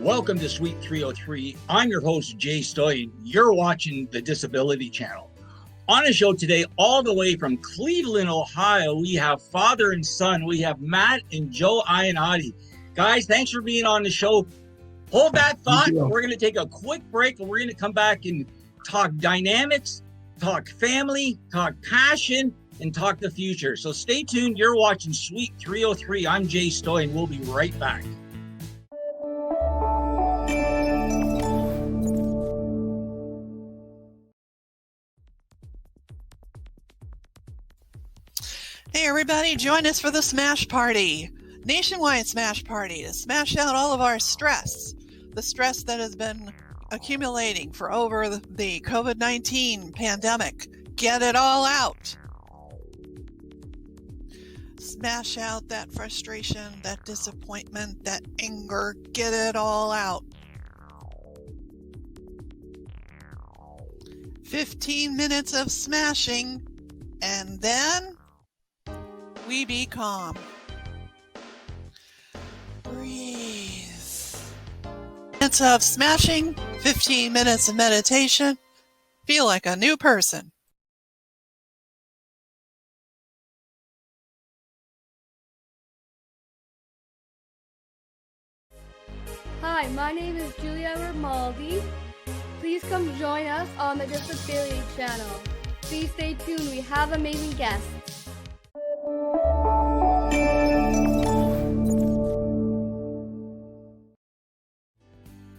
Welcome to Suite 303. I'm your host, Jay Stoyan. You're watching the Disability Channel. On the show today, all the way from Cleveland, Ohio, we have father and son. We have Matt and Joe Iannotti. Guys, thanks for being on the show. Hold that thought. We're going to take a quick break, and we're going to come back and talk dynamics, talk family, talk passion, and talk the future. So stay tuned. You're watching Suite 303. I'm Jay Stoyan. We'll be right back. Hey everybody, join us for the Smash Party, nationwide Smash Party, to smash out all of our stress, the stress that has been accumulating for over the COVID-19 pandemic. Get it all out. Smash out that frustration, that disappointment, that anger. Get it all out. 15 minutes of smashing, and then we be calm. Breathe. Minutes of smashing, 15 minutes of meditation. Feel like a new person. Hi, my name is Julia Romaldi. Please come join us on the Disability Channel. Please stay tuned. We have amazing guests.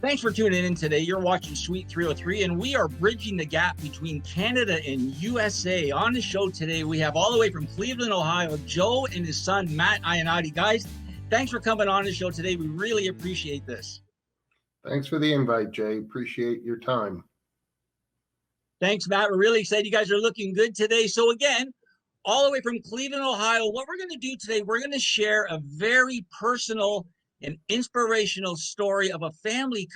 Thanks for tuning in today. You're watching Suite 303, and we are bridging the gap between Canada and USA. On the show today, we have all the way from Cleveland, Ohio, Joe and his son, Matt Iannotti. Guys, thanks for coming on the show today. We really appreciate this. Thanks for the invite, Jay. Appreciate your time. Thanks, Matt. We're really excited. You guys are looking good today. So again, all the way from Cleveland, Ohio, what we're going to do today, we're going to share a very personal and inspirational story of a family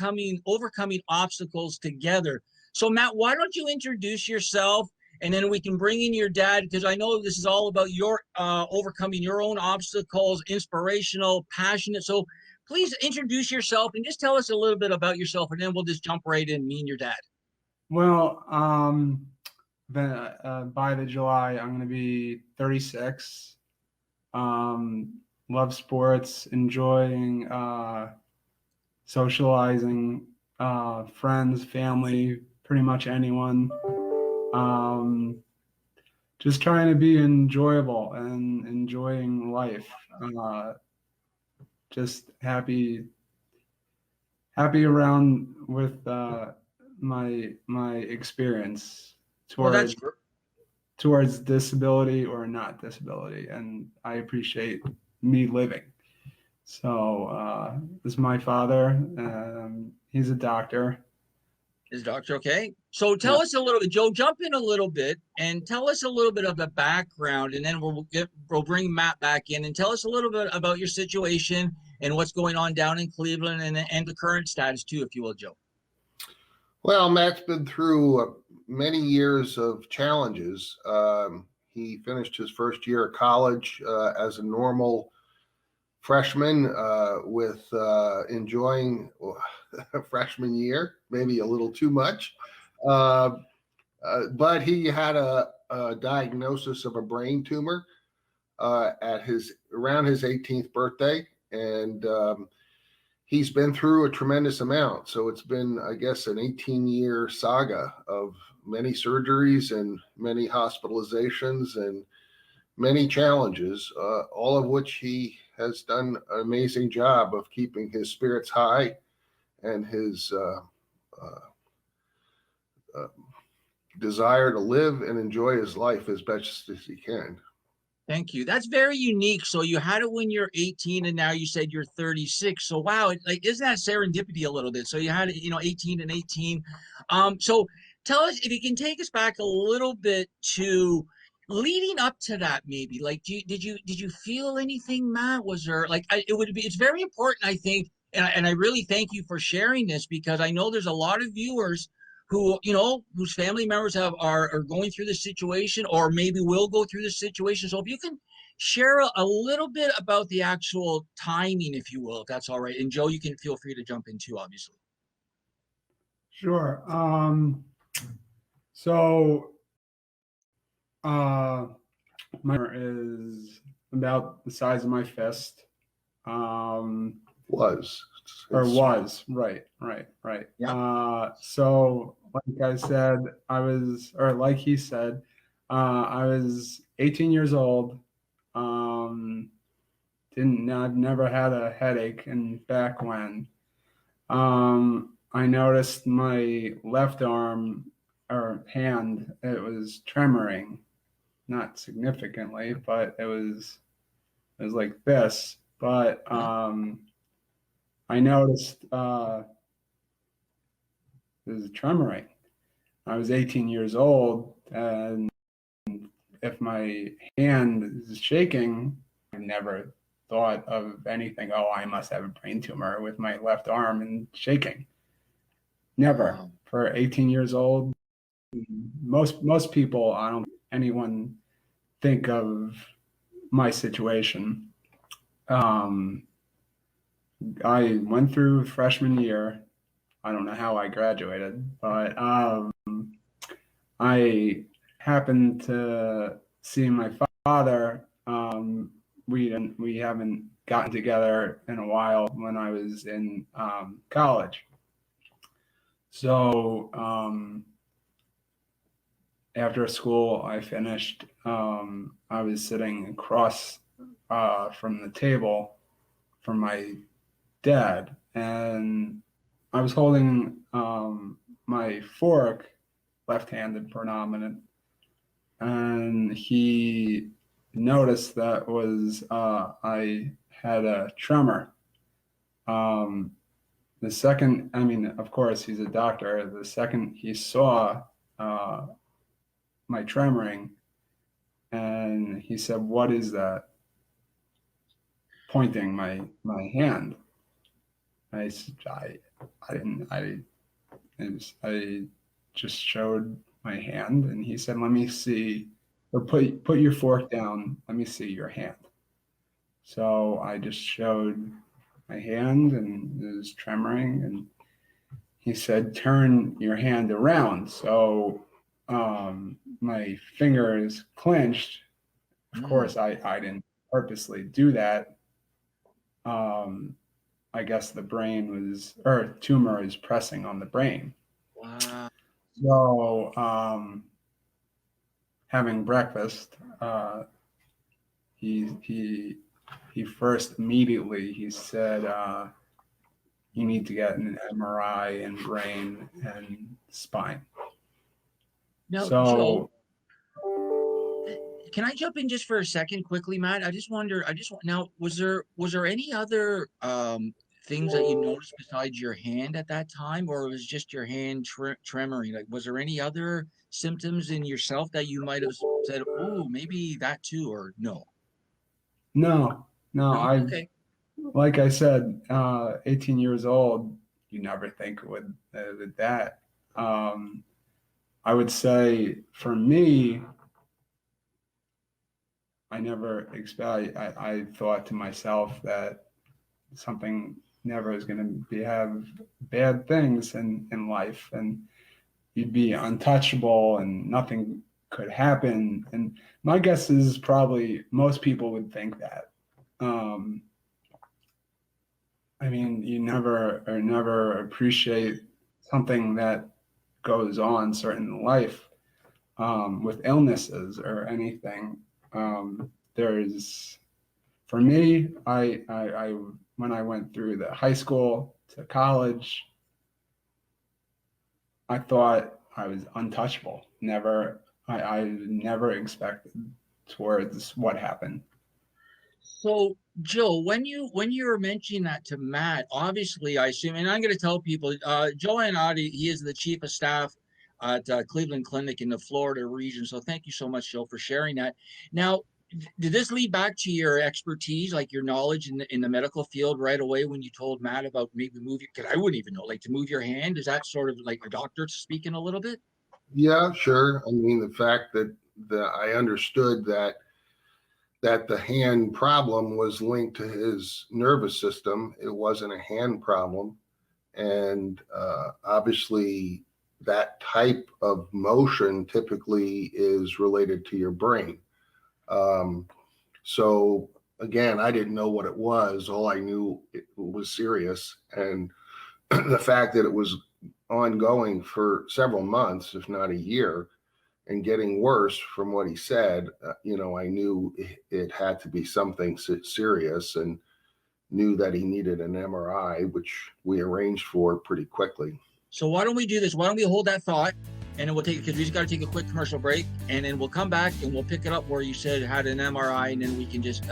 overcoming obstacles together. So Matt, why don't you introduce yourself, and then we can bring in your dad, because I know this is all about your overcoming your own obstacles, inspirational, passionate. So please introduce yourself and just tell us a little bit about yourself, and then we'll just jump right in, me and your dad. Well, by the July, I'm going to be 36. Love sports, enjoying socializing, friends, family, pretty much anyone. Just trying to be enjoyable and enjoying life. Just happy around with my experience towards disability or not disability, and I appreciate me living. So this is my father. He's a doctor. Is doctor, okay? So tell us a little bit, Joe, jump in a little bit and tell us a little bit of the background, and then we'll bring Matt back in and tell us a little bit about your situation and what's going on down in Cleveland and the current status too, if you will, Joe. Well, Matt's been through many years of challenges. He finished his first year of college as a normal freshman with enjoying a freshman year, maybe a little too much. But he had a diagnosis of a brain tumor around his 18th birthday. And he's been through a tremendous amount. So it's been, I guess, an 18-year saga of many surgeries and many hospitalizations and many challenges, all of which he has done an amazing job of keeping his spirits high and his desire to live and enjoy his life as best as he can. Thank you. That's very unique. So you had it when you're 18, and now you said you're 36. So wow, isn't that serendipity a little bit? So you had it, 18 and 18. So tell us, if you can take us back a little bit to leading up to that, maybe. Like, did you feel anything, Matt? Was there it's very important, I think, and I really thank you for sharing this, because I know there's a lot of viewers who, whose family members are going through this situation, or maybe will go through this situation. So if you can share a little bit about the actual timing, if you will, if that's all right. And Joe, you can feel free to jump in too, obviously. Sure. So my is about the size of my fist. Was. Right. Yeah. So like I said, like he said, I was 18 years old. I've never had a headache, and back when I noticed my left arm or hand, it was tremoring, not significantly, but it was like this. But I noticed it was tremoring. I was 18 years old, and if my hand is shaking, I never thought of anything. Oh, I must have a brain tumor with my left arm and shaking. Never. Wow. For 18 years old, most people, I don't anyone think of my situation. I went through freshman year. I don't know how I graduated, but I happened to see my father. We haven't gotten together in a while when I was in college. So after school, I finished. I was sitting across from the table from my dad, and I was holding my fork, left-handed predominant, and he noticed that was I had a tremor. The second, I mean, of course, he's a doctor. The second he saw my tremoring, and he said, "What is that?" Pointing my hand. I didn't. I just showed my hand, and he said, "Let me see, or put your fork down. Let me see your hand." So I just showed my hand, and it was tremoring, and he said, "Turn your hand around." So my fingers clenched. Of course, I didn't purposely do that. I guess the brain was, or tumor is pressing on the brain. Wow. So having breakfast, he first immediately he said, "You need to get an MRI and brain and spine." Now, So Joe, can I jump in just for a second quickly, Matt? I just wonder, now, was there any other things that you noticed besides your hand at that time, or was just your hand tremoring? Like, was there any other symptoms in yourself that you might have said, "Oh, maybe that too," or no? no, No? I Okay. like I said, 18 years old, you never think with that. I would say for me, I never expect. I thought to myself that something never is going to have bad things in life, and you'd be untouchable, and nothing could happen. And my guess is probably most people would think that. I mean, you never appreciate something that goes on certain in life with illnesses or anything. There's For me, I when I went through the high school to college, I thought I was untouchable. I never expected towards what happened. So, Joe, when you were mentioning that to Matt, obviously, I assume, and I'm going to tell people, Joe Iannotti, he is the chief of staff at Cleveland Clinic in the Florida region. So, thank you so much, Joe, for sharing that. Now, did this lead back to your expertise, like your knowledge in the medical field right away when you told Matt about maybe moving? Because I wouldn't even know, like to move your hand. Is that sort of like your doctor speaking a little bit? Yeah, sure. I mean, the fact that I understood that that the hand problem was linked to his nervous system. It wasn't a hand problem. And obviously, that type of motion typically is related to your brain. So again, I didn't know what it was. All I knew it was serious. And the fact that it was ongoing for several months, if not a year, and getting worse from what he said, I knew it had to be something serious, and knew that he needed an MRI, which we arranged for pretty quickly. So why don't we do this? Why don't we hold that thought, and then we'll take it, because we just got to take a quick commercial break, and then we'll come back and we'll pick it up where you said had an MRI, and then we can just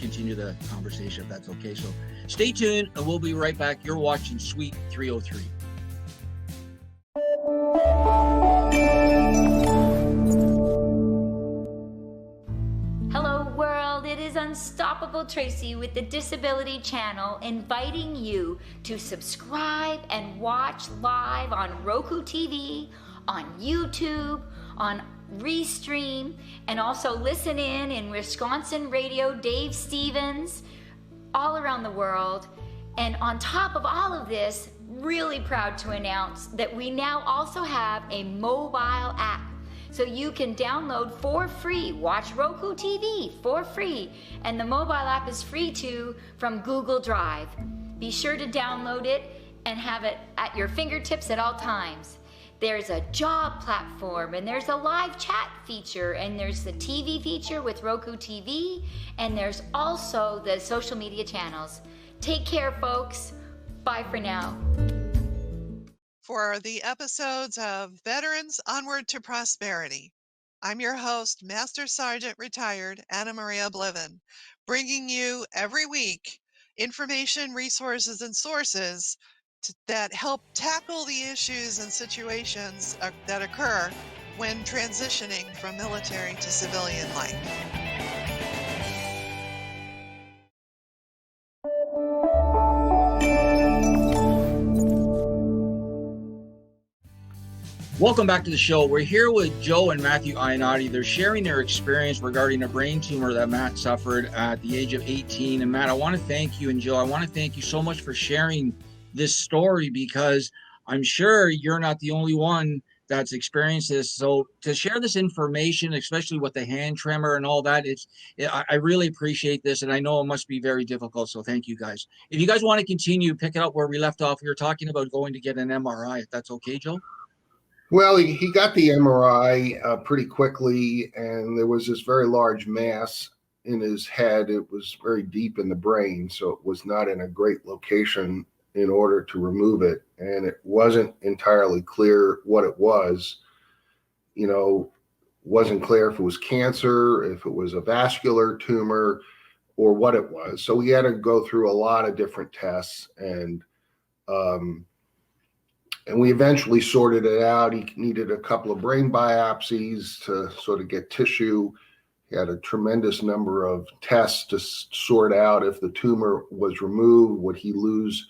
continue the conversation if that's okay. So stay tuned, and we'll be right back. You're watching Suite 303. Hello world, it is Unstoppable Tracy with the Disability Channel, inviting you to subscribe and watch live on Roku TV, on YouTube, on Restream, and also listen in Wisconsin Radio, Dave Stevens, all around the world. And on top of all of this, really proud to announce that we now also have a mobile app. So you can download for free, watch Roku TV for free, and the mobile app is free too from Google Drive. Be sure to download it and have it at your fingertips at all times. There's a job platform, and there's a live chat feature, and there's the TV feature with Roku TV, and there's also the social media channels. Take care, folks. Bye for now. For the episodes of Veterans Onward to Prosperity, I'm your host, Master Sergeant Retired Anna Maria Bliven, bringing you every week information, resources, and sources that help tackle the issues and situations that occur when transitioning from military to civilian life. Welcome back to the show. We're here with Joe and Matthew Iannotti. They're sharing their experience regarding a brain tumor that Matt suffered at the age of 18. And Matt, I want to thank you, and Joe, I want to thank you so much for sharing this story, because I'm sure you're not the only one that's experienced this. So to share this information, especially with the hand tremor and all that, I really appreciate this, and I know it must be very difficult. So thank you guys. If you guys want to continue, pick it up where we left off. We were talking about going to get an MRI, if that's okay, Joe. Well, he got the MRI pretty quickly, and there was this very large mass in his head. It was very deep in the brain, so it was not in a great location in order to remove it. And it wasn't entirely clear what it was. Wasn't clear if it was cancer, if it was a vascular tumor, or what it was. So we had to go through a lot of different tests, and we eventually sorted it out. He needed a couple of brain biopsies to sort of get tissue. He had a tremendous number of tests to sort out if the tumor was removed. Would he lose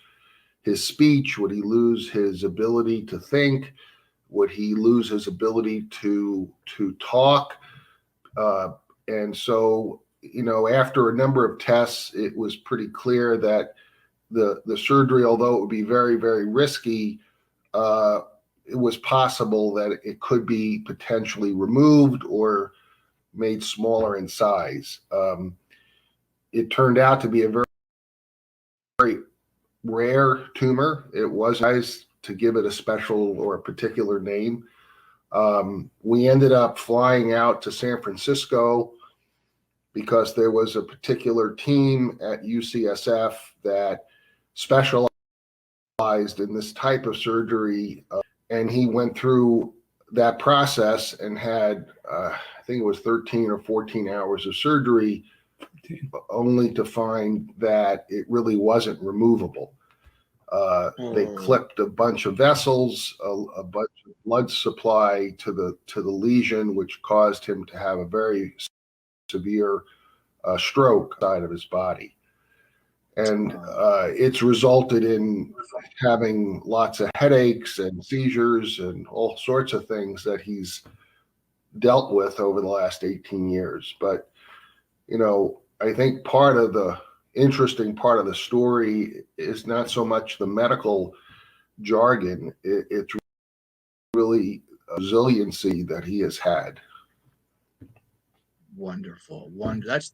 his speech? Would he lose his ability to think? Would he lose his ability to talk? And so, after a number of tests, it was pretty clear that the surgery, although it would be very, very risky, it was possible that it could be potentially removed or made smaller in size. It turned out to be a very, very rare tumor. It was nice to give it a special or a particular name. We ended up flying out to San Francisco because there was a particular team at UCSF that specialized in this type of surgery, and he went through that process and had I think it was 13 or 14 hours of surgery, only to find that it really wasn't removable. They clipped a bunch of vessels, a bunch of blood supply to the lesion, which caused him to have a very severe stroke side of his body. And it's resulted in having lots of headaches and seizures and all sorts of things that he's dealt with over the last 18 years. But, I think part of the interesting part of the story is not so much the medical jargon. It's really resiliency that he has had. Wonderful. That's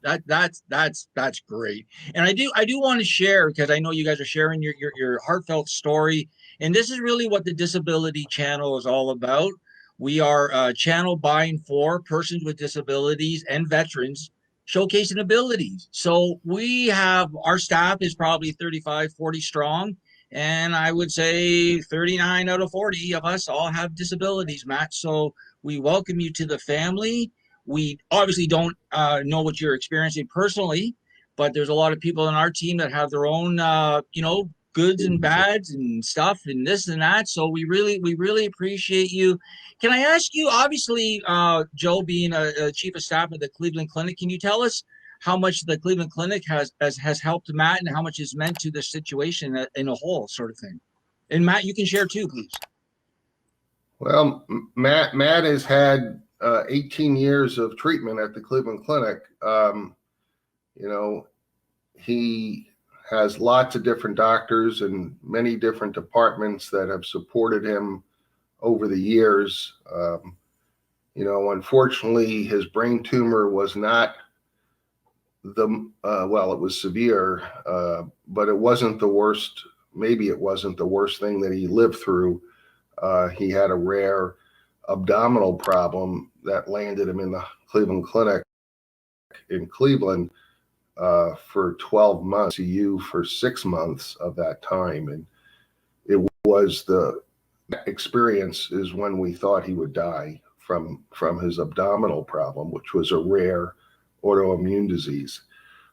great. And I do want to share, because I know you guys are sharing your heartfelt story. And this is really what the Disability Channel is all about. We are a channel by and for persons with disabilities and veterans showcasing abilities. So we have, our staff is probably 35, 40 strong. And I would say 39 out of 40 of us all have disabilities, Matt. So we welcome you to the family. We obviously don't know what you're experiencing personally, but there's a lot of people on our team that have their own, goods and bads and stuff and this and that. So we really appreciate you. Can I ask you, obviously, Joe, being a chief of staff at the Cleveland Clinic, can you tell us how much the Cleveland Clinic has helped Matt and how much is meant to the situation in a whole, sort of thing? And Matt, you can share too, please. Well, Matt has had 18 years of treatment at the Cleveland Clinic. He has lots of different doctors and many different departments that have supported him over the years. Unfortunately, his brain tumor was not it was severe, but it wasn't the worst. Maybe it wasn't the worst thing that he lived through. He had a rare abdominal problem that landed him in the Cleveland Clinic in Cleveland for 12 months, ICU for 6 months of that time. And it was the experience is when we thought he would die from his abdominal problem, which was a rare autoimmune disease.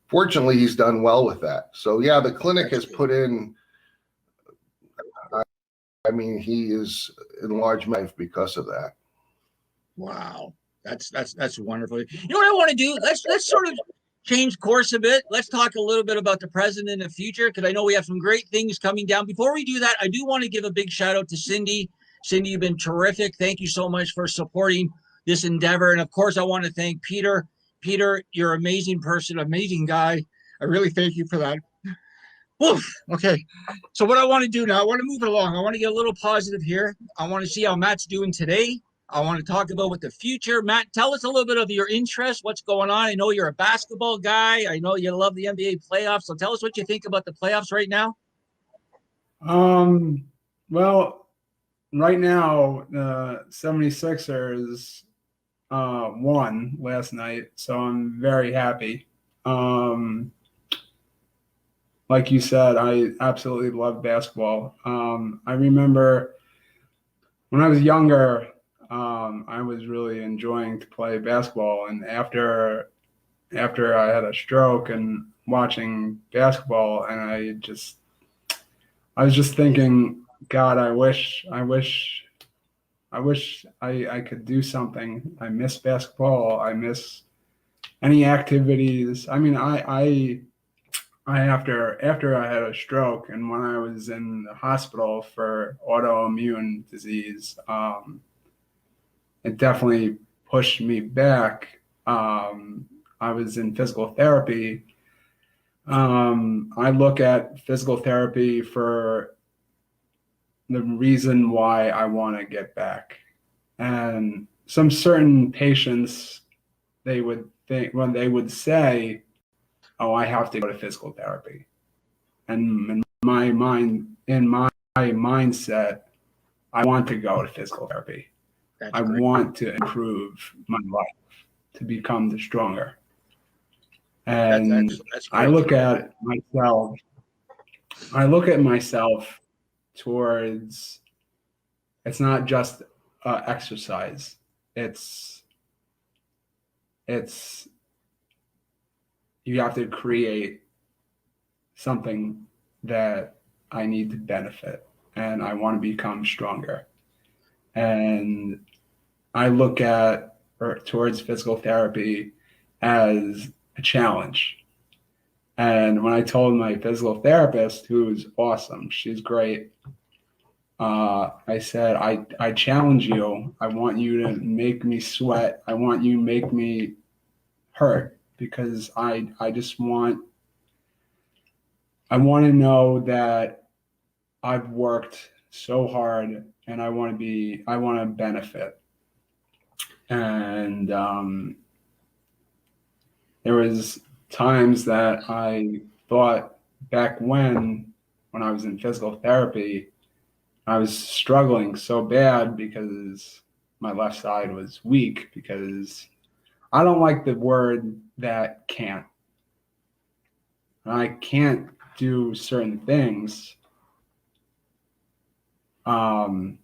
Fortunately, he's done well with that. So yeah, the clinic has put in, he is in large measure because of that. Wow. That's wonderful. You know what I want to do? Let's sort of change course a bit. Let's talk a little bit about the present and the future, because I know we have some great things coming down. Before we do that, I do want to give a big shout out to Cindy. Cindy, you've been terrific. Thank you so much for supporting this endeavor. And of course, I want to thank Peter. Peter, you're an amazing person, amazing guy. I really thank you for that. Oof. Okay. So what I want to do now, I want to move it along. I want to get a little positive here. I want to see how Matt's doing today. I want to talk about what the future. Matt, tell us a little bit of your interest. What's going on? I know you're a basketball guy. I know you love the NBA playoffs. So tell us what you think about the playoffs right now. Well, right now, the 76ers won last night, so I'm very happy. Like you said, I absolutely love basketball. I remember when I was younger, I was really enjoying to play basketball. And after I had a stroke and watching basketball, and I was just thinking, God, I wish I could do something. I miss basketball. I miss any activities. I mean, I after I had a stroke and when I was in the hospital for autoimmune disease, it definitely pushed me back. I was in physical therapy. I look at physical therapy for the reason why I want to get back. And some certain patients, they would think, when they would say, oh, I have to go to physical therapy. And in my mindset, I want to go to physical therapy. I want to improve my life, to become stronger. And that's I look at myself towards, it's not just exercise. It's you have to create something that I need to benefit, and I want to become stronger. And I look towards physical therapy as a challenge. And when I told my physical therapist, who's awesome, she's great, I said, I challenge you. I want you to make me sweat. I want you to make me hurt, because I want to know that I've worked so hard, and I want to benefit. And there was times that I thought back when I was in physical therapy, I was struggling so bad because my left side was weak, because I don't like the word that can't. I can't do certain things. But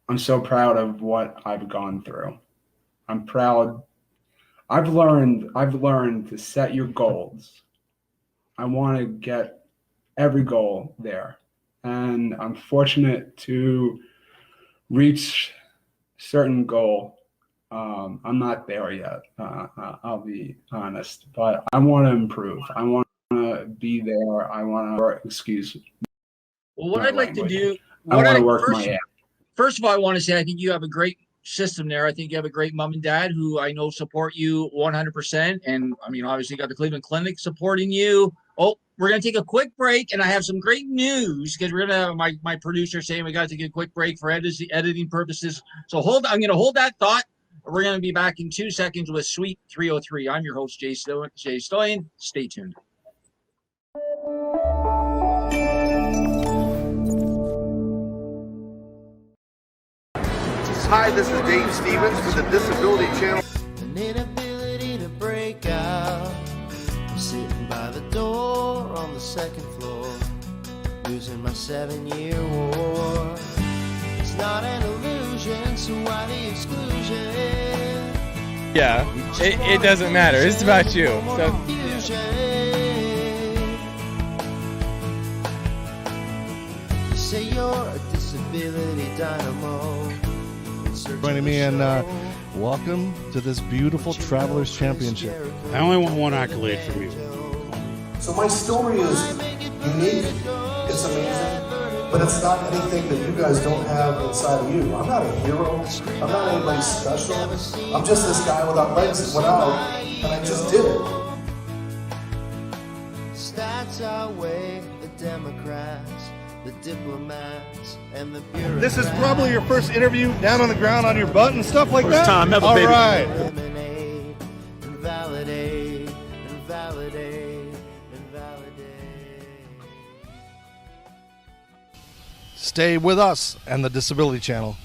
I'm so proud of what I've gone through. I'm proud. I've learned to set your goals. I want to get every goal there. And I'm fortunate to reach certain goal. I'm not there yet. I'll be honest, but I want to improve. I want to be there. I want to, excuse me. Well, what I'd like to do, I want to work my ass. First of all, I want to say I think you have a great system there. I think you have a great mom and dad who I know support you 100%. And I mean, obviously, you got the Cleveland Clinic supporting you. Oh, we're going to take a quick break, and I have some great news, because we're going to have my producer saying we got to take a quick break for editing purposes. So I'm going to hold that thought. We're going to be back in 2 seconds with Suite 303. I'm your host, Jay Stoyan. Stay tuned. Hi, this is Dave Stevens with the Disability Channel. An inability to break out. I'm sitting by the door on the second floor, losing my 7-year war. It's not an illusion, so why the exclusion? Yeah, it doesn't matter. It's about you. So, you say you're a disability dynamo. Joining me, and welcome to this beautiful Travelers Championship. I only want one accolade from you. So my story is unique, it's amazing, but it's not anything that you guys don't have inside of you. I'm not a hero, I'm not anybody special. I'm just this guy without legs that went out, and I just did it. Stats outweigh the Democrats, the diplomats, and the bureaucrats. This is probably your first interview down on the ground on your butt and stuff like that? First time ever, All baby. right. Eliminate and validate and validate and validate. Stay with us and the Disability Channel.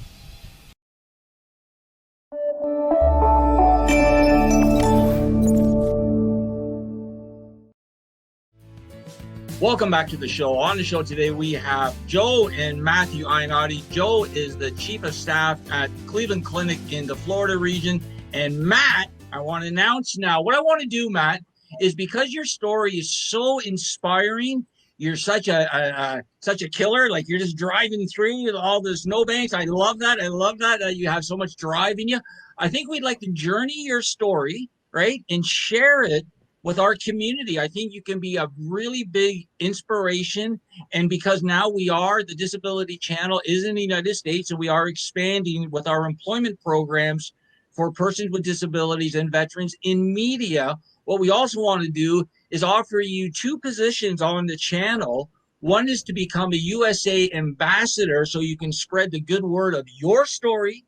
Welcome back to the show. On the show today, we have Joe and Matthew Iannotti. Joe is the Chief of Staff at Cleveland Clinic in the Florida region. And Matt, I want to announce now, what I want to do, Matt, is because your story is so inspiring, you're such a killer, like you're just driving through all the snowbanks. I love that. I love that you have so much drive in you. I think we'd like to journey your story, right, and share it with our community. I think you can be a really big inspiration. And because now the Disability Channel is in the United States, and we are expanding with our employment programs for persons with disabilities and veterans in media, what we also want to do is offer you 2 positions on the channel. One is to become a USA ambassador, so you can spread the good word of your story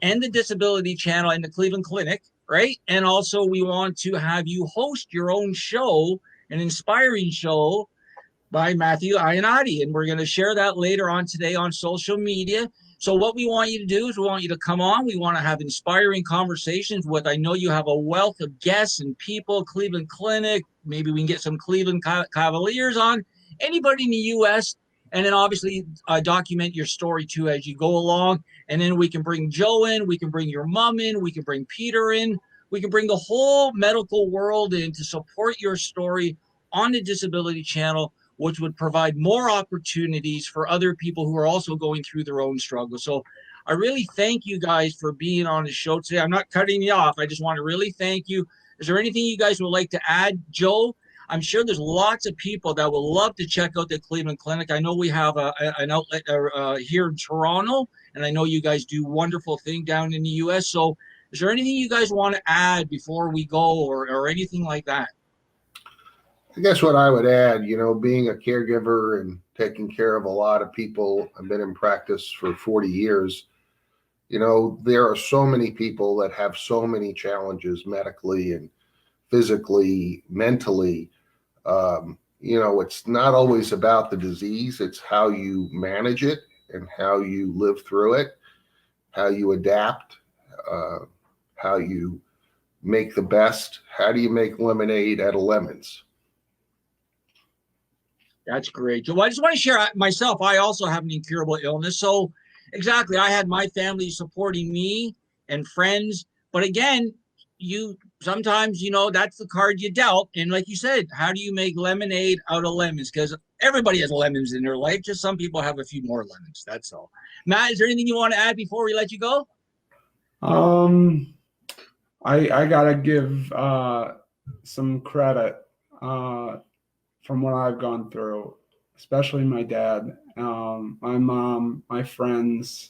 and the Disability Channel and the Cleveland Clinic, right? And also we want to have you host your own show, an inspiring show by Matthew Iannotti. And we're going to share that later on today on social media. So what we want you to do is we want you to come on. We want to have inspiring conversations with, I know you have a wealth of guests and people, Cleveland Clinic. Maybe we can get some Cleveland Cavaliers on, anybody in the U.S., and then obviously document your story too as you go along. And then we can bring Joe in, we can bring your mom in, we can bring Peter in, we can bring the whole medical world in to support your story on the Disability Channel, which would provide more opportunities for other people who are also going through their own struggle. So I really thank you guys for being on the show today. I'm not cutting you off. I just want to really thank you. Is there anything you guys would like to add? Joe, I'm sure there's lots of people that would love to check out the Cleveland Clinic. I know we have an outlet here in Toronto, and I know you guys do wonderful thing down in the U.S. So is there anything you guys want to add before we go or anything like that? I guess what I would add, being a caregiver and taking care of a lot of people, I've been in practice for 40 years. There are so many people that have so many challenges medically and physically, mentally. It's not always about the disease. It's how you manage it and how you live through it, how you adapt, how you make the best. How do you make lemonade out of lemons? That's great. Well, I just want to share myself. I also have an incurable illness. So exactly, I had my family supporting me and friends. But again, sometimes, that's the card you dealt. And like you said, how do you make lemonade out of lemons? Because everybody has lemons in their life. Just some people have a few more lemons. That's all. Matt, is there anything you want to add before we let you go? I gotta give some credit from what I've gone through, especially my dad, my mom, my friends,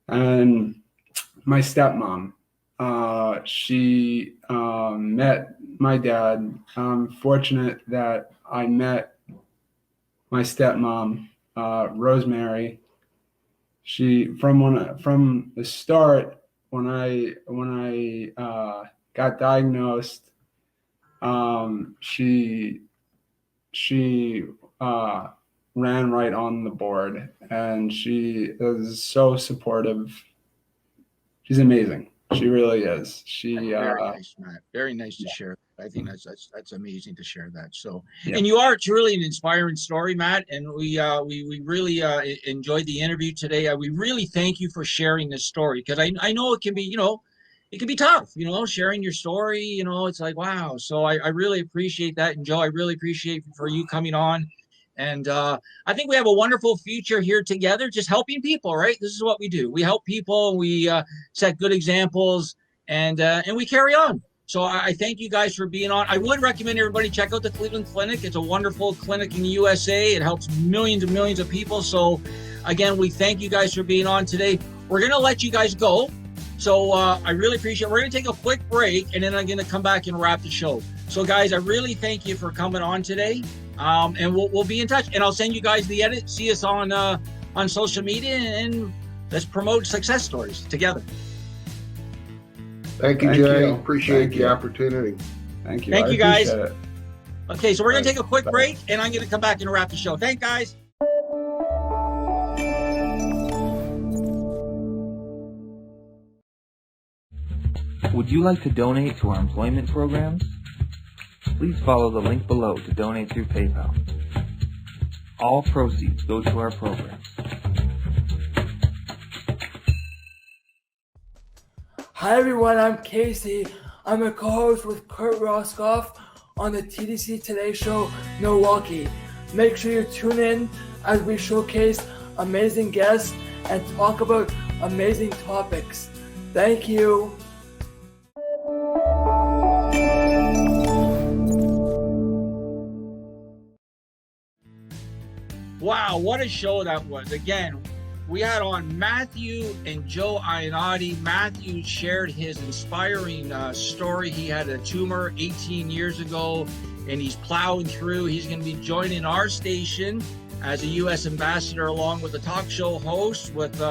and my stepmom. She met my dad. I'm fortunate that I met my stepmom, Rosemary. She from the start when I got diagnosed, she ran right on the board, and she is so supportive. She's amazing. She really is. Very nice, Matt. Very nice to share. I think that's amazing to share that. So, yeah. And you are truly an inspiring story, Matt. And we really enjoyed the interview today. We really thank you for sharing this story, because I know it can be, it can be tough, sharing your story. It's like, wow. So I really appreciate that. And Joe, I really appreciate for you coming on. And I think we have a wonderful future here together, just helping people, right? This is what we do. We help people. We set good examples, and we carry on. So I thank you guys for being on. I would recommend everybody check out the Cleveland Clinic. It's a wonderful clinic in the USA. It helps millions and millions of people. So again, we thank you guys for being on today. We're going to let you guys go. So I really appreciate it. We're going to take a quick break, and then I'm going to come back and wrap the show. So guys, I really thank you for coming on today. And we'll be in touch, and I'll send you guys the edit. See us on social media, and let's promote success stories together. Thank you, Jay. Appreciate the opportunity. Thank you. Thank you, guys. Okay, so we're going to take a quick break, and I'm going to come back and wrap the show. Thanks, guys. Would you like to donate to our employment programs? Please follow the link below to donate through PayPal. All proceeds go to our programs. Hi everyone, I'm Casey. I'm a co-host with Kurt Roskoff on the TDC Today Show, Milwaukee. Make sure you tune in as we showcase amazing guests and talk about amazing topics. Thank you. Wow, what a show that was. Again, we had on Matthew and Joe Iannotti. Matthew shared his inspiring story. He had a tumor 18 years ago, and he's plowing through. He's going to be joining our station as a U.S. ambassador, along with a talk show host with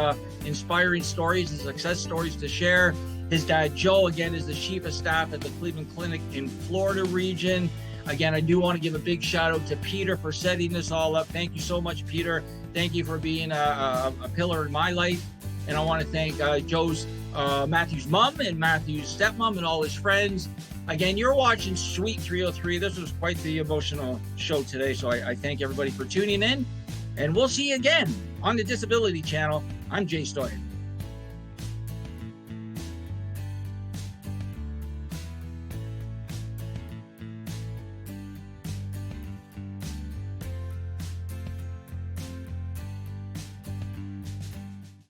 inspiring stories and success stories to share. His dad, Joe, again, is the chief of staff at the Cleveland Clinic in Florida region. Again, I do want to give a big shout out to Peter for setting this all up. Thank you so much, Peter. Thank you for being a pillar in my life. And I want to thank Matthew's mom and Matthew's stepmom and all his friends. Again, you're watching Sweet 303. This was quite the emotional show today. So I thank everybody for tuning in. And we'll see you again on the Disability Channel. I'm Jay Stoyan.